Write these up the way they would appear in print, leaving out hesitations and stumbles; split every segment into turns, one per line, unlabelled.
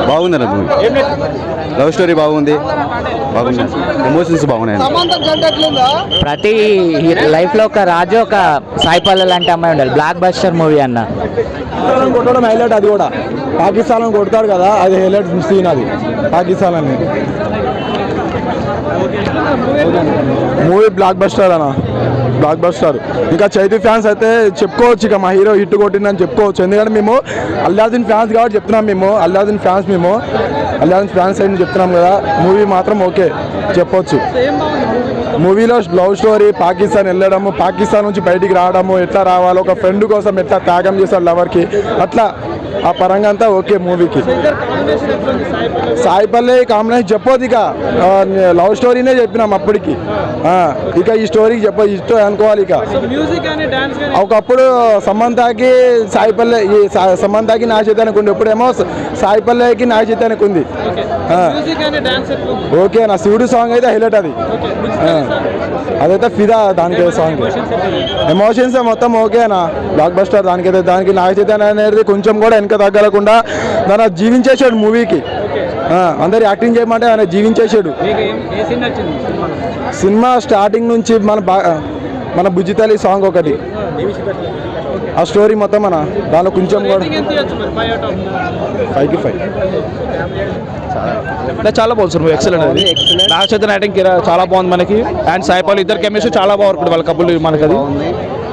బాగుంది love story బాగుంది, emotions బాగున్నాయి.
ప్రతి లైఫ్ లో ఒక రాజు ఒక సాయిపల్లి లాంటి అమ్మాయి ఉండాలి. బ్లాక్ బస్టర్ మూవీ అన్న
కొట్టడం హైలైట్. అది కూడా పాకిస్తాన్ కొడతాడు కదా, అది హైలైట్ సీన్. అది పాకిస్తాన్ అని మూవీ బ్లాక్ బస్టర్ అన్న, బ్లాక్ బస్టర్. ఇంకా చైతీ ఫ్యాన్స్ అయితే చెప్పుకోవచ్చు, ఇక మా హీరో హిట్ కొట్టిందని చెప్పుకోవచ్చు. ఎందుకంటే మేము అల్లాద్దీన్ ఫ్యాన్స్ కాబట్టి చెప్తున్నాం. మేము అల్లాద్దీన్ ఫ్యాన్స్ అని చెప్తున్నాం కదా. మూవీ మాత్రం ఓకే చెప్పొచ్చు. మూవీలో లవ్ స్టోరీ, పాకిస్తాన్ వెళ్ళడము, పాకిస్తాన్ నుంచి బయటికి రావడము, ఎట్లా రావాలో, ఒక ఫ్రెండ్ కోసం ఎట్లా త్యాగం చేస్తాడు లవర్కి, అట్లా ఆ పరంగా అంతా ఓకే మూవీకి. సాయిపల్లి కాంబినేషన్ చెప్పొద్దు, ఇక లవ్ స్టోరీనే చెప్పినాం అప్పటికి. ఇక ఈ స్టోరీకి చెప్పొద్దు, ఇష్టం అనుకోవాలి. ఇక ఒకప్పుడు సమంతకి సాయిపల్లి, సమంతకి నాగ చైతన్యకు ఉంది, ఇప్పుడేమో సాయిపల్లికి నాగ చైతన్యకు ఉంది. ఓకే నా శివుడు సాంగ్ అయితే హైలైట్. అది అదైతే ఫిదా దానికి సాంగ్. ఎమోషన్స్ మొత్తం ఓకేనా, బ్లాక్ బస్టర్. దానికి నాగ చైతన్య అనేది కొంచెం కూడా వెనక తగ్గకుండా దాన్ని జీవించేసాడు మూవీకి. అందరు యాక్టింగ్ చేయమంటే ఆయన జీవించేసాడు. సినిమా స్టార్టింగ్ నుంచి మన బుజ్జితల్లి సాంగ్ ఒకటి, ఆ స్టోరీ మొత్తం మన దానిలో కొంచెం కూడా 5కి 5.
చాలా బాగుంది సార్, ఎక్సలెంట్. అది నాగ చైతన్య యాక్టింగ్ చాలా బాగుంది మనకి. అండ్ సాయిపల్లి ఇద్దరు కెమిస్ట్రీ చాలా బాగుంటుంది వాళ్ళ కపుల్ మనకి. అది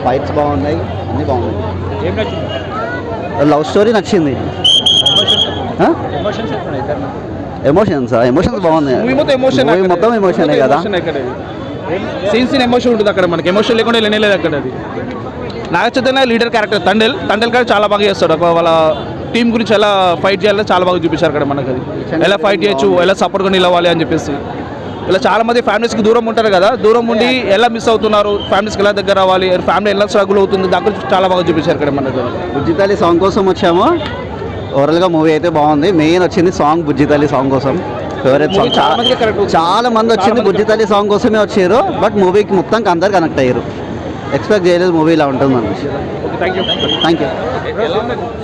ఫైట్స్ బాగున్నాయి, అన్నీ బాగున్నాయి. లవ్ స్టోరీ నచ్చింది. ఎమోషన్స్ బాగున్నాయి. మొత్తం ఎమోషనే కదా.
సీన్స్ ఎమోషన్ ఉంటుంది అక్కడ, మనకి ఎమోషన్ లేకుండా లేనేలేదు అక్కడ. అది నాగ చైతన్య లీడర్ క్యారెక్టర్ తండేల్ గారు చాలా బాగా చేస్తాడు. వాళ్ళ టీం గురించి ఎలా ఫైట్ చేయాలో చాలా బాగా చూపించారు అక్కడ మనకి. అది ఎలా ఫైట్ చేయొచ్చు, ఎలా సపోర్ట్గా నిలవాలి అని చెప్పేసి. ఇలా చాలా మంది ఫ్యామిలీస్కి దూరం ఉంటారు కదా, దూరం ఉండి ఎలా మిస్ అవుతున్నారు, ఫ్యామిలీస్కి ఎలా దగ్గర రావాలి, ఫ్యామిలీ ఎలా స్ట్రగుల్ అవుతుంది, దాని గురించి చాలా బాగా చూపించారు ఇక్కడ మనకి.
బుజ్జితల్లి సాంగ్ కోసం వచ్చాము. ఓవరాల్గా మూవీ అయితే బాగుంది. మెయిన్ వచ్చింది సాంగ్, బుజ్జితల్లి సాంగ్ కోసం. Favourite song. చాలా మంది వచ్చింది బుజ్జితల్లి సాంగ్ కోసమే వచ్చారు. బట్ మూవీకి మొత్తం అందరు కనెక్ట్ అయ్యారు. ఎక్స్పెక్ట్ చేయలేదు మూవీ ఇలా ఉంటుంది అనిపించి. Thank you.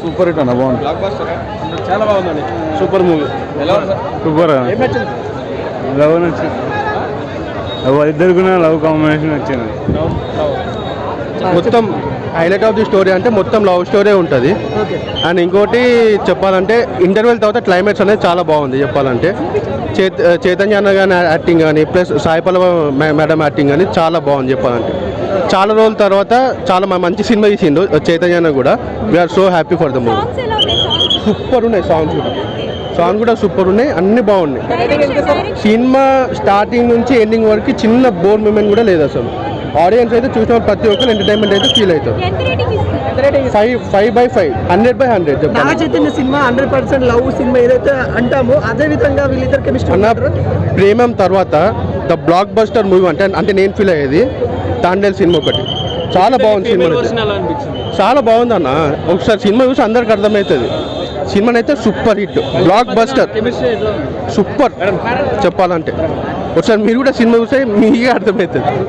సూపర్ హిట్ అన్న, బాగుంది.
చాలా బాగుందండి,
సూపర్ మూవీ. సూపర్. లవ్ నచ్చింది, ఇద్దరికి లవ్ కాంబినేషన్ వచ్చింది.
మొత్తం హైలైట్ ఆఫ్ ది స్టోరీ అంటే మొత్తం లవ్ స్టోరీ ఉంటుంది. అండ్ ఇంకోటి చెప్పాలంటే ఇంటర్వెల్ తర్వాత క్లైమాక్స్ అనేది చాలా బాగుంది. చెప్పాలంటే చైతన్య అన్న కానీ యాక్టింగ్ కానీ, ప్లస్ సాయిపల్లి మేడం యాక్టింగ్ కానీ చాలా బాగుంది. చెప్పాలంటే చాలా రోజుల తర్వాత చాలా మంచి సినిమా తీసిండు చైతన్య అన్న కూడా. We are so happy for the movie. Super ఉన్నాయి సాంగ్ కూడా సూపర్ ఉన్నాయి, అన్ని బాగున్నాయి. సినిమా స్టార్టింగ్ నుంచి ఎండింగ్ వరకు చిన్న బోర్ మూమెంట్ కూడా లేదు అసలు. ఆడియన్స్ అయితే చూసిన ప్రతి ఒక్కరు ఎంటర్టైన్మెంట్ అయితే ఫీల్ అవుతారు. 5/5, 100/100.
Naga Chaitanya cinema 100% love cinema ఏదైతే అంటామో అదే విధంగా వీళ్ళిద్దరు కెమిస్ట్రీ
అన్న. ప్రేమం తర్వాత ద బ్లాక్ బస్టర్ మూవీ అంటే నేను ఫీల్ అయ్యేది తాండేల్ సినిమా ఒకటి. చాలా బాగుంది సినిమా, చాలా బాగుంది అన్న. ఒకసారి సినిమా చూసి అందరికి అర్థమవుతుంది. సినిమా అయితే super hit, block buster, super. చెప్పాలంటే ఒకసారి మీరు కూడా సినిమా చూస్తే మీకే అర్థమవుతుంది.